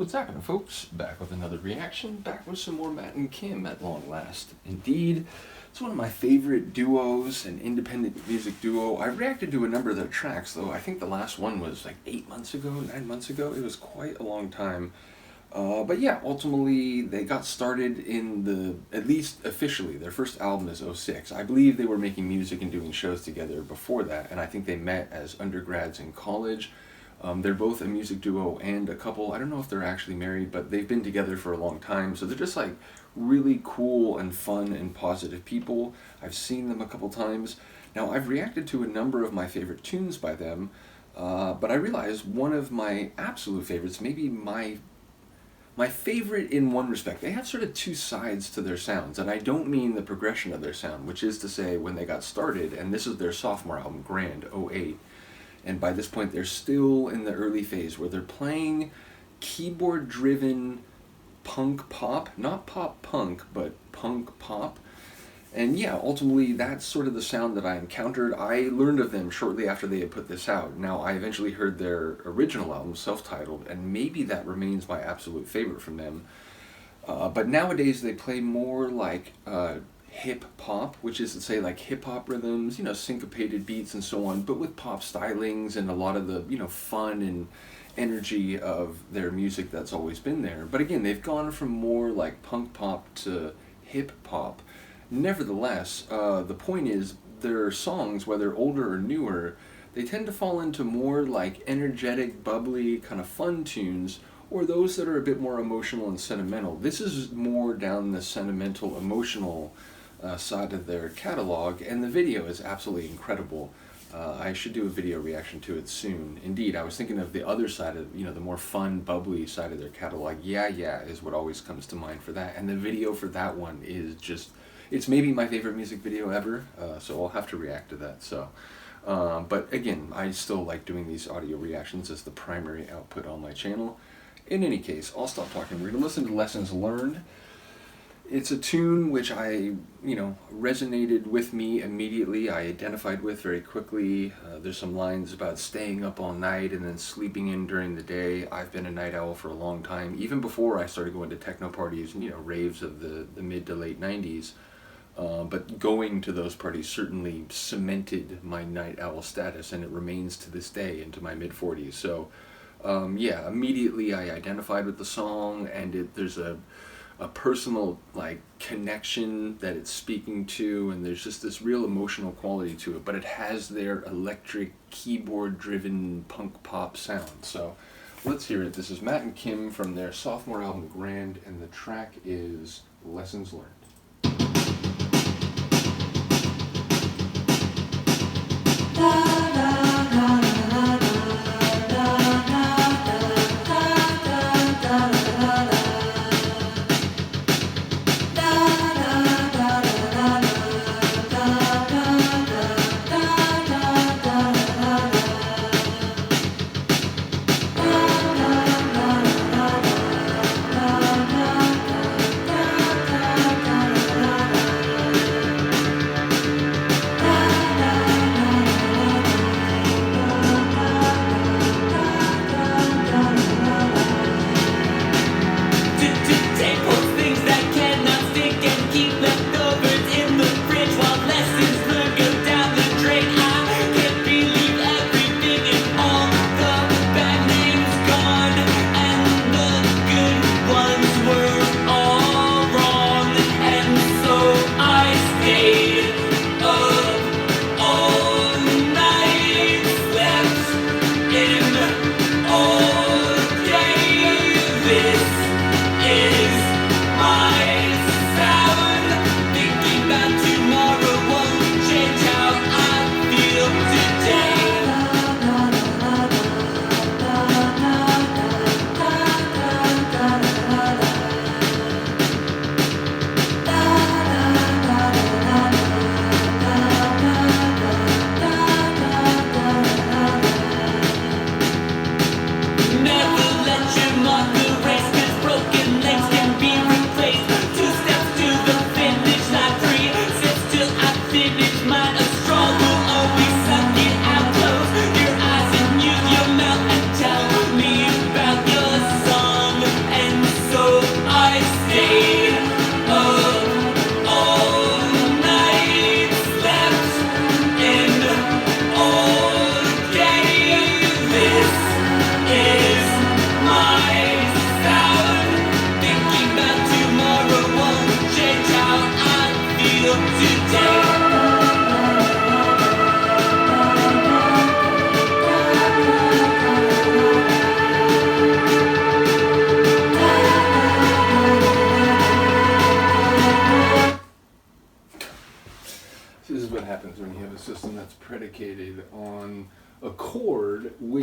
What's happening, folks? Back with another reaction, back with some more Matt and Kim at long last. Indeed, it's one of my favorite duos, an independent music duo. I reacted to a number of their tracks, though I think the last one was like 8 months ago, 9 months ago. It was quite a long time. But yeah, ultimately they got started in at least officially, their first album is '06. I believe they were making music and doing shows together before that, and I think they met as undergrads in college. They're both a music duo and a couple. I don't know if they're actually married, but they've been together for a long time. So they're just like really cool and fun and positive people. I've seen them a couple times. Now, I've reacted to a number of my favorite tunes by them, but I realize one of my absolute favorites, maybe my favorite in one respect. They have sort of two sides to their sounds, and I don't mean the progression of their sound, which is to say when they got started, and this is their sophomore album, Grand, '08. And by this point, they're still in the early phase where they're playing keyboard-driven punk pop, not pop punk, but punk pop. And yeah, ultimately, that's sort of the sound that I encountered. I learned of them shortly after they had put this out. Now, I eventually heard their original album, self-titled, and maybe that remains my absolute favorite from them. But nowadays, they play more like hip hop, which is to say like hip hop rhythms, syncopated beats and so on, but with pop stylings and a lot of the, fun and energy of their music that's always been there. But again, they've gone from more like punk pop to hip hop. Nevertheless, the point is their songs, whether older or newer, they tend to fall into more like energetic, bubbly, kind of fun tunes, or those that are a bit more emotional and sentimental. This is more down the sentimental, emotional side of their catalog, and the video is absolutely incredible. I should do a video reaction to it soon. Indeed, I was thinking of the other side of, the more fun, bubbly side of their catalog. Yeah, is what always comes to mind for that. And the video for that one is just, it's maybe my favorite music video ever, so I'll have to react to that. So, but again, I still like doing these audio reactions as the primary output on my channel. In any case, I'll stop talking. We're going to listen to Lessons Learned. It's a tune which resonated with me immediately. I identified with very quickly. There's some lines about staying up all night and then sleeping in during the day. I've been a night owl for a long time, even before I started going to techno parties and, raves of the mid to late 90s. But going to those parties certainly cemented my night owl status, and it remains to this day into my mid 40s. So, yeah, immediately I identified with the song, and there's a personal connection that it's speaking to, and there's just this real emotional quality to it, but it has their electric keyboard driven punk pop sound. So let's hear it. This is Matt and Kim from their sophomore album Grand, and the track is Lessons Learned.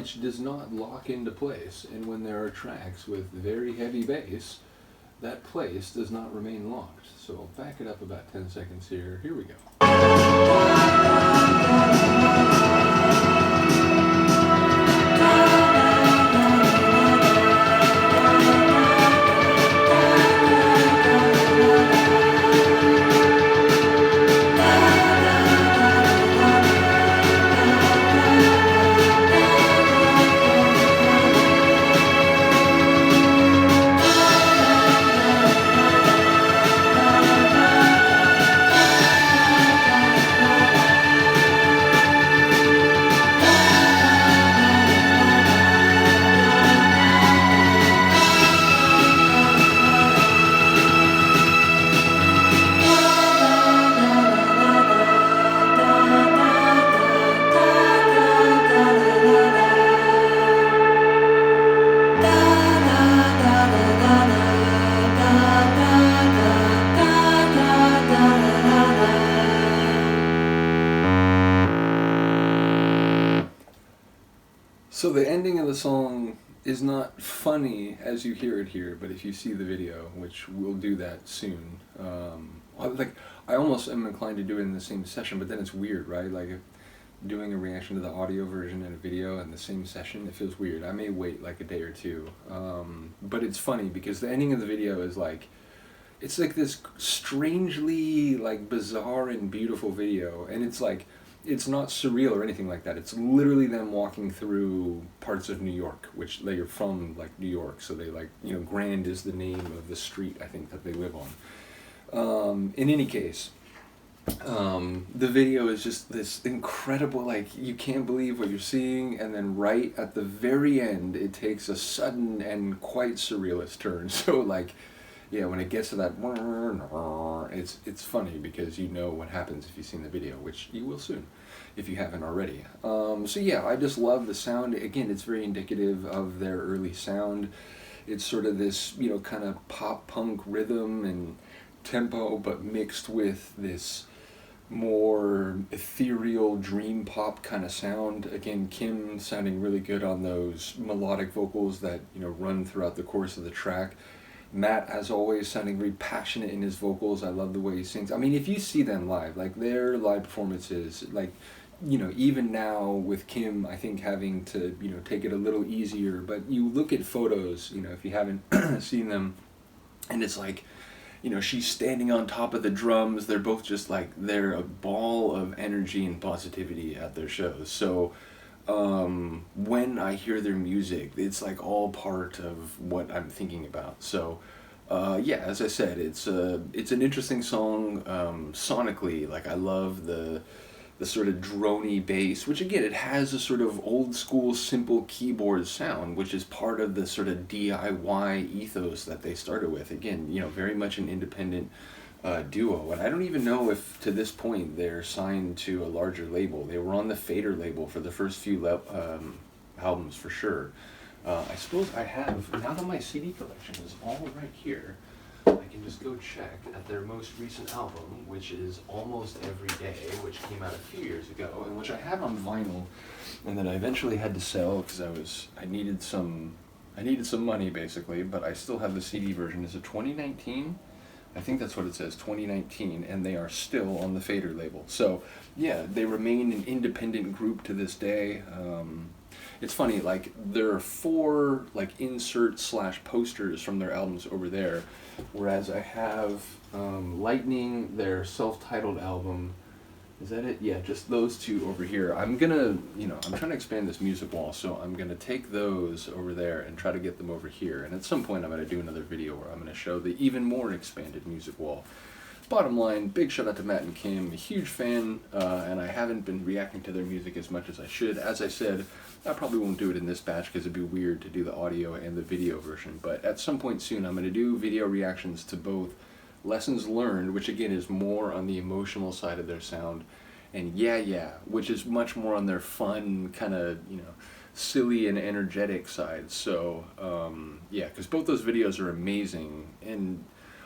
much does not lock into place, and when there are tracks with very heavy bass, that place does not remain locked. So I'll back it up about 10 seconds here. Here we go. So the ending of the song is not funny as you hear it here, but if you see the video, which we'll do that soon, I almost am inclined to do it in the same session, but then it's weird, right? Like if doing a reaction to the audio version and a video in the same session, it feels weird. I may wait like a day or two, but it's funny because the ending of the video is like, it's like this strangely like bizarre and beautiful video, and it's like, it's not surreal or anything like that. It's literally them walking through parts of New York, which they are from, like, New York, so they, like, you know, Grand is the name of the street, I think, that they live on. In any case, the video is just this incredible, like, you can't believe what you're seeing, and then right at the very end, it takes a sudden and quite surrealist turn. So, like, yeah, when it gets to that, it's funny because you know what happens if you've seen the video, which you will soon, if you haven't already. So yeah, I just love the sound. Again, it's very indicative of their early sound. It's sort of this, you know, kind of pop-punk rhythm and tempo, but mixed with this more ethereal dream pop kind of sound. Again, Kim sounding really good on those melodic vocals that, you know, run throughout the course of the track. Matt, as always, sounding very passionate in his vocals. I love the way he sings. I mean, if you see them live, like their live performances, like, you know, even now with Kim, I think having to, you know, take it a little easier, but you look at photos, you know, if you haven't seen them, and it's like, you know, she's standing on top of the drums. They're both just like, they're a ball of energy and positivity at their shows. So, when I hear their music, it's like all part of what I'm thinking about. So, yeah, as I said, it's an interesting song, sonically. Like, I love the sort of droney bass, which again, it has a sort of old school simple keyboard sound, which is part of the sort of DIY ethos that they started with. Again, you know, very much an independent duo, and I don't even know if to this point they're signed to a larger label. They were on the Fader label for the first few albums for sure. I suppose I have, now that my CD collection is all right here, I can just go check at their most recent album, which is Almost Every Day, which came out a few years ago, and which I have on vinyl, and that I eventually had to sell because I needed some money basically, but I still have the CD version. Is it 2019? I think that's what it says, 2019, and they are still on the Fader label. So, yeah, they remain an independent group to this day. It's funny, like, there are 4, like, insert/posters from their albums over there, whereas I have Lightning, their self-titled album. Is that it? Yeah, just those 2 over here. I'm gonna, you know, I'm trying to expand this music wall, so I'm gonna take those over there and try to get them over here. And at some point I'm gonna do another video where I'm gonna show the even more expanded music wall. Bottom line, big shout out to Matt and Kim, a huge fan, and I haven't been reacting to their music as much as I should. As I said, I probably won't do it in this batch because it'd be weird to do the audio and the video version, but at some point soon I'm gonna do video reactions to both Lessons Learned, which again is more on the emotional side of their sound, and Yeah Yeah, which is much more on their fun, kind of, you know, silly and energetic side. So, yeah, because both those videos are amazing, and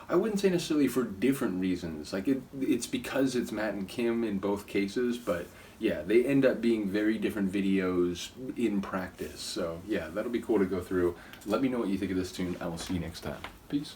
I wouldn't say necessarily for different reasons. Like, it's because it's Matt and Kim in both cases, but yeah, they end up being very different videos in practice. So yeah, that'll be cool to go through. Let me know what you think of this tune. I will see you next time. Peace.